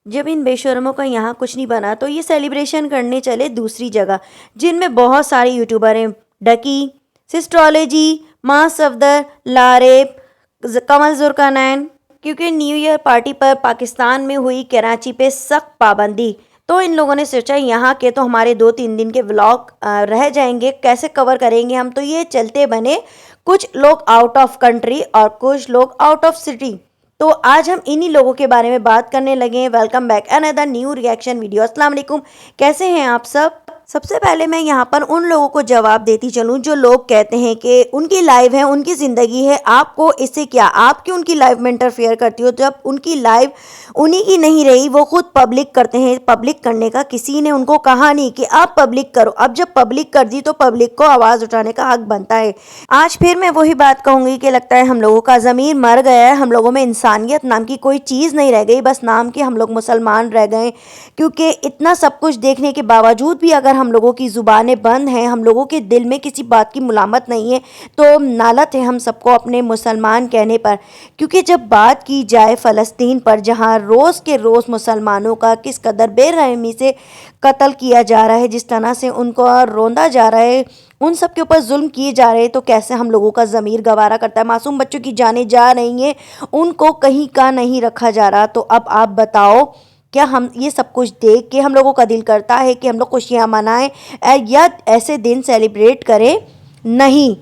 जब इन बेशर्मों का यहाँ कुछ नहीं बना तो ये सेलिब्रेशन करने चले दूसरी जगह, जिनमें बहुत सारे यूट्यूबर हैं। डकी, सिस्ट्रोलॉजी, माँ सफदर, लारेब, कमल जुर्कानैन। क्योंकि न्यू ईयर पार्टी पर पाकिस्तान में हुई कराची पे सख्त पाबंदी, तो इन लोगों ने सोचा यहाँ के तो हमारे 2-3 दिन के व्लॉग रह जाएंगे, कैसे कवर करेंगे हम। तो ये चलते बने, कुछ लोग आउट ऑफ कंट्री और कुछ लोग आउट ऑफ सिटी। तो आज हम इन्हीं लोगों के बारे में बात करने लगे हैं। Welcome back another new reaction video. अस्सलाम वालेकुम, कैसे हैं आप सब। सबसे पहले मैं यहाँ पर उन लोगों को जवाब देती चलूँ जो लोग कहते हैं कि उनकी लाइफ है, उनकी ज़िंदगी है, आपको इससे क्या, आप क्यों उनकी लाइफ में इंटरफेयर करती हो। जब उनकी लाइफ उन्हीं की नहीं रही, वो खुद पब्लिक करते हैं। पब्लिक करने का किसी ने उनको कहा नहीं कि आप पब्लिक करो। अब जब पब्लिक कर दी तो पब्लिक को आवाज़ उठाने का हक बनता है। आज फिर मैं वही बात कहूँगी कि लगता है हम लोगों का ज़मीर मर गया है, हम लोगों में इंसानियत नाम की कोई चीज़ नहीं रह गई, बस नाम के हम लोग मुसलमान रह गए। क्योंकि इतना सब कुछ देखने के बावजूद भी अगर हम लोगों की ज़ुबानें बंद हैं, हम लोगों के दिल में किसी बात की मुलामत नहीं है, तो नालत है हम सबको अपने मुसलमान कहने पर। क्योंकि जब बात की जाए फ़लस्तीन पर, जहाँ रोज़ के रोज़ मुसलमानों का किस कदर बेरहमी से कत्ल किया जा रहा है, जिस तरह से उनको रोंदा जा रहा है, उन सब के ऊपर जुल्म किए जा रहे हैं, तो कैसे हम लोगों का ज़मीर गवारा करता है। मासूम बच्चों की जानें जा रही हैं, उनको कहीं का नहीं रखा जा रहा। तो अब आप बताओ, क्या हम ये सब कुछ देख के हम लोगों का दिल करता है कि हम लोग खुशियाँ मनाएं या ऐसे दिन सेलिब्रेट करें? नहीं।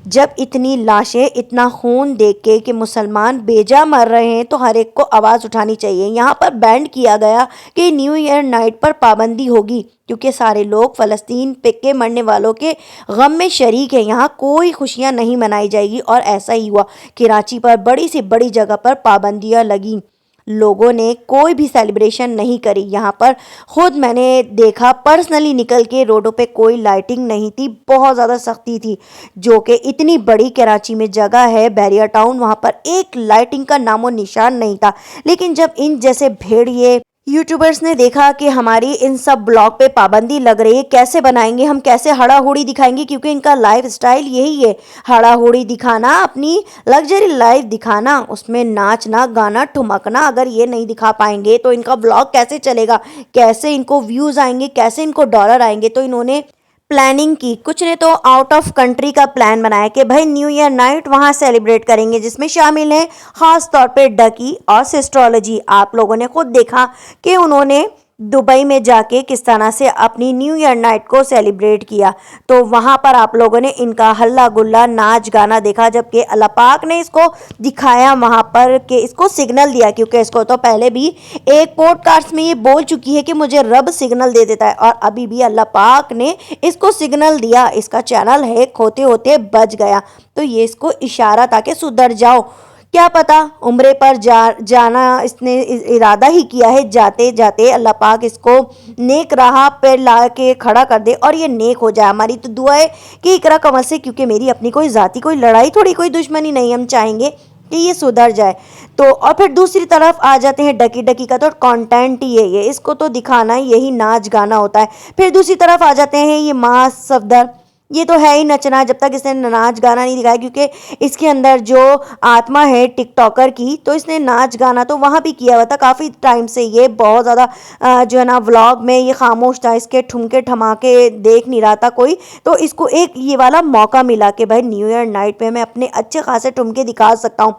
जब इतनी लाशें, इतना खून देख के कि मुसलमान बेजा मर रहे हैं, तो हर एक को आवाज़ उठानी चाहिए। यहाँ पर बैंड किया गया कि न्यू ईयर नाइट पर पाबंदी होगी, क्योंकि सारे लोग फ़लस्तीन पे के मरने वालों के गम में शरीक हैं। यहाँ कोई खुशियाँ नहीं मनाई जाएगी। और ऐसा ही हुआ, कराची पर बड़ी से बड़ी जगह पर पाबंदियाँ लगी, लोगों ने कोई भी सेलिब्रेशन नहीं करी। यहाँ पर खुद मैंने देखा, पर्सनली निकल के रोडों पे कोई लाइटिंग नहीं थी, बहुत ज़्यादा सख्ती थी। जो कि इतनी बड़ी कराची में जगह है बैरिया टाउन, वहाँ पर एक लाइटिंग का नामो निशान नहीं था। लेकिन जब इन जैसे भेड़िए यूट्यूबर्स ने देखा कि हमारी इन सब ब्लॉग पे पाबंदी लग रही है, कैसे बनाएंगे हम, कैसे हड़ाहुड़ी दिखाएंगे, क्योंकि इनका लाइफ स्टाइल यही है, हड़ाहुड़ी दिखाना, अपनी लग्जरी लाइफ दिखाना, उसमें नाचना, गाना, ठुमकना। अगर ये नहीं दिखा पाएंगे तो इनका ब्लॉग कैसे चलेगा, कैसे इनको व्यूज़ आएंगे, कैसे इनको डॉलर आएंगे। तो इन्होंने प्लानिंग की, कुछ ने तो आउट ऑफ कंट्री का प्लान बनाया कि भाई न्यू ईयर नाइट वहाँ सेलिब्रेट करेंगे, जिसमें शामिल हैं ख़ास तौर पे डकी और सिस्ट्रोलॉजी। आप लोगों ने खुद देखा कि उन्होंने दुबई में जाके किस तरह से अपनी न्यू ईयर नाइट को सेलिब्रेट किया। तो वहाँ पर आप लोगों ने इनका हल्ला गुल्ला, नाच गाना देखा, जबकि अल्लाह पाक ने इसको दिखाया वहाँ पर कि इसको सिग्नल दिया। क्योंकि इसको तो पहले भी एक पॉडकास्ट में ये बोल चुकी है कि मुझे रब सिग्नल दे देता है, और अभी भी अल्लाह पाक ने इसको सिग्नल दिया। इसका चैनल हैक होते होते बच गया, तो ये इसको इशारा था कि सुधर जाओ। क्या पता उम्रे पर जाना इसने इरादा ही किया है, जाते जाते अल्लाह पाक इसको नेक राह पर ला के खड़ा कर दे और ये नेक हो जाए। हमारी तो दुआ है कि इकरा कमल से, क्योंकि मेरी अपनी कोई ज़ाती कोई लड़ाई थोड़ी, कोई दुश्मनी नहीं, हम चाहेंगे कि ये सुधर जाए। तो और फिर दूसरी तरफ आ जाते हैं डकी। डकी का तो कंटेंट ही है ये, इसको तो दिखाना ही यही नाच गाना होता है। फिर दूसरी तरफ आ जाते हैं ये माँ सफदर, ये तो है ही नचना, जब तक इसने नाच गाना नहीं दिखाया। क्योंकि इसके अंदर जो आत्मा है टिकटॉकर की, तो इसने नाच गाना तो वहाँ भी किया हुआ था काफ़ी टाइम से। ये बहुत ज़्यादा जो है ना व्लॉग में ये खामोश था, इसके ठुमके ठमाके देख नहीं रहा था कोई। तो इसको एक ये वाला मौका मिला कि भाई न्यू ईयर नाइट पे मैं अपने अच्छे खासे ठुमके दिखा सकता हूँ।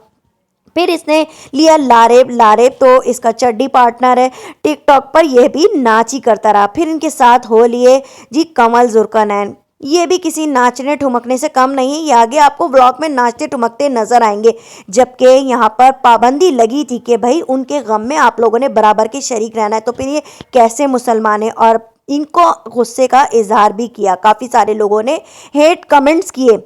फिर इसने लिया लारेब। लारेब तो इसका चड्डी पार्टनर है टिकटॉक पर, यह भी नाच ही करता रहा। फिर इनके साथ हो लिए जी कमल जुर्कनैन, ये भी किसी नाचने ठुमकने से कम नहीं है, ये आगे आपको व्लॉग में नाचते ठुमकते नजर आएंगे। जबकि यहाँ पर पाबंदी लगी थी कि भाई उनके गम में आप लोगों ने बराबर के शरीक रहना है। तो फिर ये कैसे मुसलमान है। और इनको गुस्से का इजहार भी किया, काफ़ी सारे लोगों ने हेट कमेंट्स किए।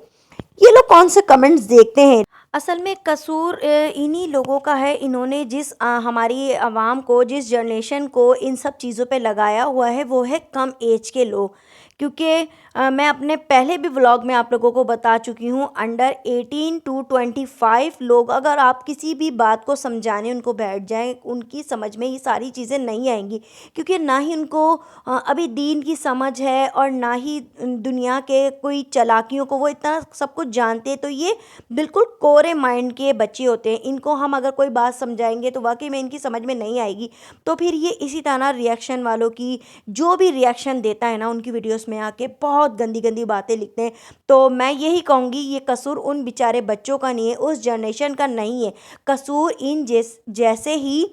ये लोग कौन से कमेंट्स देखते हैं, असल में कसूर इन्हीं लोगों का है। इन्होंने जिस हमारी आवाम को, जिस जनरेशन को इन सब चीज़ों पे लगाया हुआ है, वो है कम एज के लोग। क्योंकि मैं अपने पहले भी व्लॉग में आप लोगों को बता चुकी हूँ, अंडर 18 टू 25 लोग अगर आप किसी भी बात को समझाने उनको बैठ जाएं, उनकी समझ में ये सारी चीज़ें नहीं आएंगी। क्योंकि ना ही उनको अभी दीन की समझ है, और ना ही दुनिया के कोई चालाकियों को वो इतना सब कुछ जानते। तो ये बिल्कुल कोरे माइंड के बच्चे होते हैं, इनको हम अगर कोई बात समझाएंगे तो वाकई में इनकी समझ में नहीं आएगी। तो फिर ये इसी तरह रिएक्शन वालों की जो भी रिएक्शन देता है ना, उनकी वीडियोस में आके बहुत गंदी गंदी बातें लिखते हैं। तो मैं यही कहूँगी, ये कसूर उन बेचारे बच्चों का नहीं है, उस जनरेशन का नहीं है, कसूर इन जैसे ही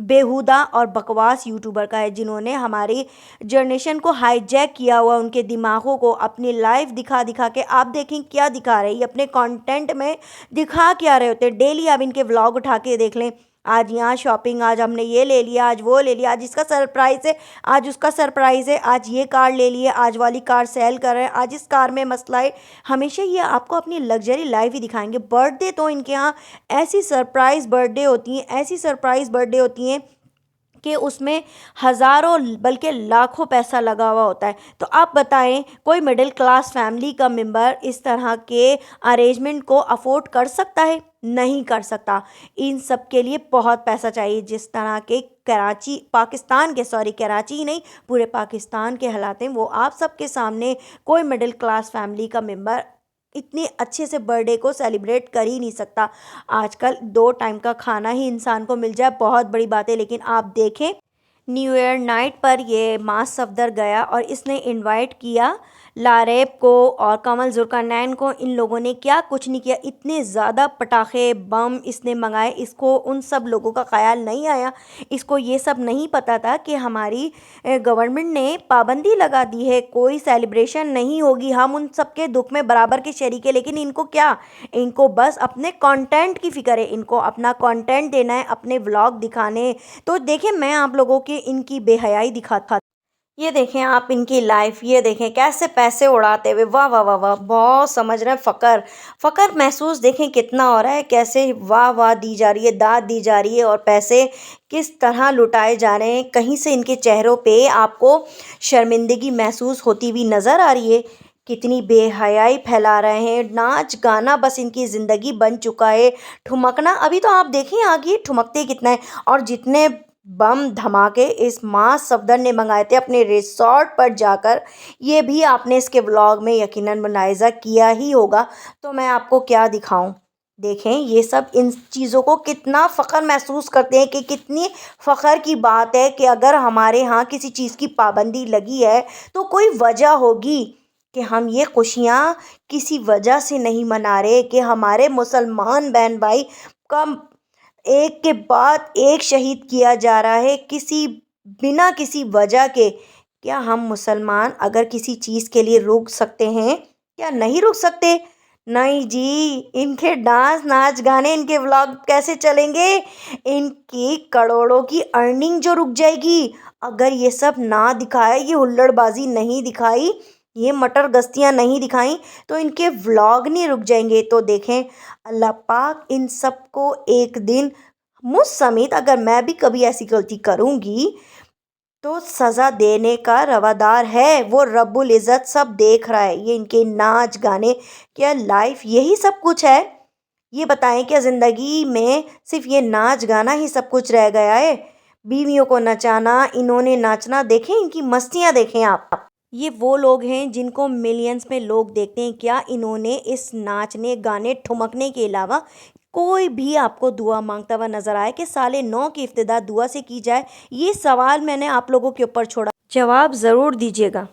बेहुदा और बकवास यूट्यूबर का है, जिन्होंने हमारी जनरेशन को हाईजैक किया हुआ, उनके दिमागों को अपनी लाइफ दिखा दिखा के। आप देखें क्या दिखा रहे हैं, ये अपने कंटेंट में दिखा क्या रहे होते हैं। डेली आप इनके व्लॉग उठा के देख लें, आज यहाँ शॉपिंग, आज हमने ये ले लिया, आज वो ले लिया, आज इसका सरप्राइज़ है, आज उसका सरप्राइज़ है, आज ये कार ले लिए, आज वाली कार सेल कर रहे हैं, आज इस कार में मसला है। हमेशा ये आपको अपनी लग्जरी लाइफ ही दिखाएंगे। बर्थडे तो इनके यहाँ ऐसी सरप्राइज़ बर्थडे होती हैं, ऐसी सरप्राइज़ बर्थडे होती हैं कि उसमें हज़ारों बल्कि लाखों पैसा लगा हुआ होता है। तो आप बताएं, कोई मिडिल क्लास फैमिली का मेंबर इस तरह के अरेंजमेंट को अफोर्ड कर सकता है? नहीं कर सकता। इन सब के लिए बहुत पैसा चाहिए। जिस तरह के कराची, पाकिस्तान के, सॉरी कराची ही नहीं, पूरे पाकिस्तान के हालात हैं, वो आप सबके सामने। कोई मिडिल क्लास फैमिली का मेंबर इतने अच्छे से बर्थडे को सेलिब्रेट कर ही नहीं सकता। आजकल 2 टाइम का खाना ही इंसान को मिल जाए बहुत बड़ी बात है। लेकिन आप देखें, न्यू ईयर नाइट पर ये मास सफदर गया और इसने इनवाइट किया लारेब को और कमल जुल्करनैन को। इन लोगों ने क्या कुछ नहीं किया, इतने ज़्यादा पटाखे बम इसने मंगाए, इसको उन सब लोगों का ख्याल नहीं आया। इसको ये सब नहीं पता था कि हमारी गवर्नमेंट ने पाबंदी लगा दी है, कोई सेलिब्रेशन नहीं होगी, हम उन सब के दुख में बराबर के शरीक है। लेकिन इनको क्या, इनको बस अपने कंटेंट की फ़िक्र है, इनको अपना कंटेंट देना है, अपने व्लॉग दिखाने। तो देखिए, मैं आप लोगों की इनकी बेहयाई दिखाता, ये देखें आप इनकी लाइफ, ये देखें कैसे पैसे उड़ाते हुए, वाह वाह वाह वाह, बहुत समझ रहे हैं। फ़क्र फ़क्र महसूस देखें कितना हो रहा है, कैसे वाह वाह दी जा रही है, दाद दी जा रही है, और पैसे किस तरह लुटाए जा रहे हैं। कहीं से इनके चेहरों पे आपको शर्मिंदगी महसूस होती हुई नज़र आ रही है। कितनी बेहयाई फैला रहे हैं, नाच गाना बस इनकी ज़िंदगी बन चुका है। ठुमकना, अभी तो आप देखें आगे ठुमकते कितना है। और जितने बम धमाके इस मास सफदर ने मंगाए थे अपने रिसॉर्ट पर जाकर, ये भी आपने इसके व्लॉग में यकीनन मुलाहिजा किया ही होगा। तो मैं आपको क्या दिखाऊं, देखें ये सब इन चीज़ों को कितना फ़ख्र महसूस करते हैं, कि कितनी फ़ख्र की बात है कि अगर हमारे यहाँ किसी चीज़ की पाबंदी लगी है तो कोई वजह होगी, कि हम ये खुशियाँ किसी वजह से नहीं मना रहे, कि हमारे मुसलमान बहन भाई का एक के बाद एक शहीद किया जा रहा है किसी बिना किसी वजह के। क्या हम मुसलमान अगर किसी चीज़ के लिए रुक सकते हैं? क्या नहीं रुक सकते? नहीं जी, इनके डांस नाच गाने, इनके व्लॉग कैसे चलेंगे? इनकी करोड़ों की अर्निंग जो रुक जाएगी अगर ये सब ना दिखाए, ये हुल्लड़बाजी नहीं दिखाई, ये मटर गश्तियाँ नहीं दिखाई, तो इनके व्लॉग नहीं रुक जाएंगे। तो देखें, अल्लाह पाक इन सबको एक दिन, मुझ समेत अगर मैं भी कभी ऐसी गलती करूँगी तो सज़ा देने का रवादार है। वो रब्बुल इज़्ज़त सब देख रहा है। ये इनके नाच गाने, क्या लाइफ यही सब कुछ है? ये बताएं, क्या ज़िंदगी में सिर्फ ये नाच गाना ही सब कुछ रह गया है? बीवियों को नचाना, इन्होंने नाचना, देखें इनकी मस्तियाँ देखें आप। ये वो लोग हैं जिनको मिलियंस में लोग देखते हैं। क्या इन्होंने इस नाचने गाने ठुमकने के अलावा कोई भी आपको दुआ मांगता हुआ नजर आए, कि साले 9 की इब्तिदा दुआ से की जाए? ये सवाल मैंने आप लोगों के ऊपर छोड़ा, जवाब ज़रूर दीजिएगा।